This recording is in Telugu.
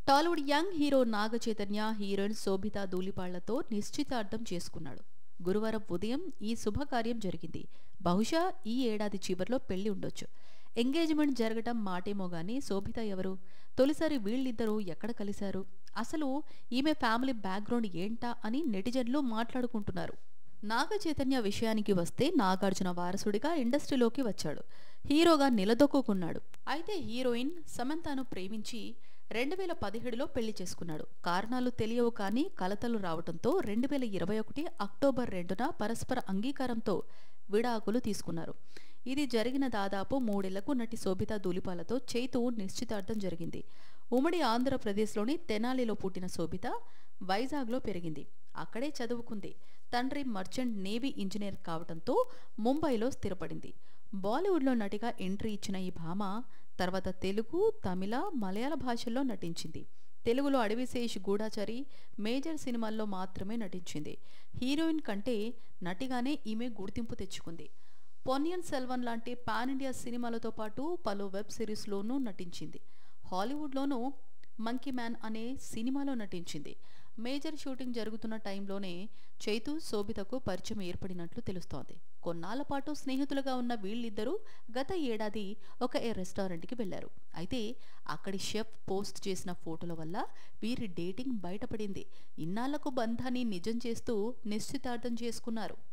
Tollywood young hero Naga Chaitanya heroine Sobhita ధూళిపాళ్లతో నిశ్చితార్థం చేసుకున్నాడు. గురువారం ఉదయం ఈ శుభకార్యం జరిగింది. బహుశా ఈ ఏడాది చివర్లో పెళ్లి ఉండొచ్చు. ఎంగేజ్మెంట్ జరగటం మాటేమో గానీ శోభిత ఎవరు? తొలిసారి వీళ్ళిద్దరూ ఎక్కడ కలిశారు? అసలు ఈమె ఫ్యామిలీ బ్యాక్గ్రౌండ్ ఏంటా అని నెటిజన్లు మాట్లాడుకుంటున్నారు. నాగ చైతన్య విషయానికి వస్తే నాగార్జున వారసుడిగా ఇండస్ట్రీలోకి వచ్చాడు. హీరోగా నిలదొక్కుకున్నాడు. అయితే హీరోయిన్ సమంతను ప్రేమించి 2017లో పెళ్లి చేసుకున్నాడు. కారణాలు తెలియవు కానీ కలతలు రావడంతో 2021 అక్టోబర్ 2న పరస్పర అంగీకారంతో విడాకులు తీసుకున్నారు. ఇది జరిగిన దాదాపు 3 ఏళ్లకు నటి శోభితా ధూళిపాలతో చైతు నిశ్చితార్థం జరిగింది. ఉమ్మడి ఆంధ్రప్రదేశ్లోని తెనాలిలో పుట్టిన శోభిత వైజాగ్లో పెరిగింది. అక్కడే చదువుకుంది. తండ్రి మర్చెంట్ నేవీ ఇంజనీర్ కావడంతో ముంబైలో స్థిరపడింది. బాలీవుడ్లో నటిగా ఎంట్రీ ఇచ్చిన ఈ భామ తర్వాత తెలుగు, తమిళ, మలయాళ భాషల్లో నటించింది. తెలుగులో అడవిశేష్ గూఢాచారి, మేజర్ సినిమాల్లో మాత్రమే నటించింది. హీరోయిన్ కంటే నటిగానే ఈమె గుర్తింపు తెచ్చుకుంది. పొన్నియిన్ సెల్వన్ లాంటి పాన్ ఇండియా సినిమాలతో పాటు పలు వెబ్ సిరీస్లోనూ నటించింది. హాలీవుడ్లోనూ మంకీ మ్యాన్ అనే సినిమాలో నటించింది. మేజర్ షూటింగ్ జరుగుతున్న టైంలోనే చైతు, శోభితకు పరిచయం ఏర్పడినట్లు తెలుస్తోంది. కొన్నాళ్ల పాటు స్నేహితులుగా ఉన్న వీళ్ళిద్దరూ గత ఏడాది ఒక రెస్టారెంట్కి వెళ్లారు. అయితే అక్కడి షెఫ్ పోస్ట్ చేసిన ఫోటోల వల్ల వీరి డేటింగ్ బయటపడింది. ఇన్నాళ్లకు బంధాన్ని నిజం చేస్తూ నిశ్చితార్థం చేసుకున్నారు.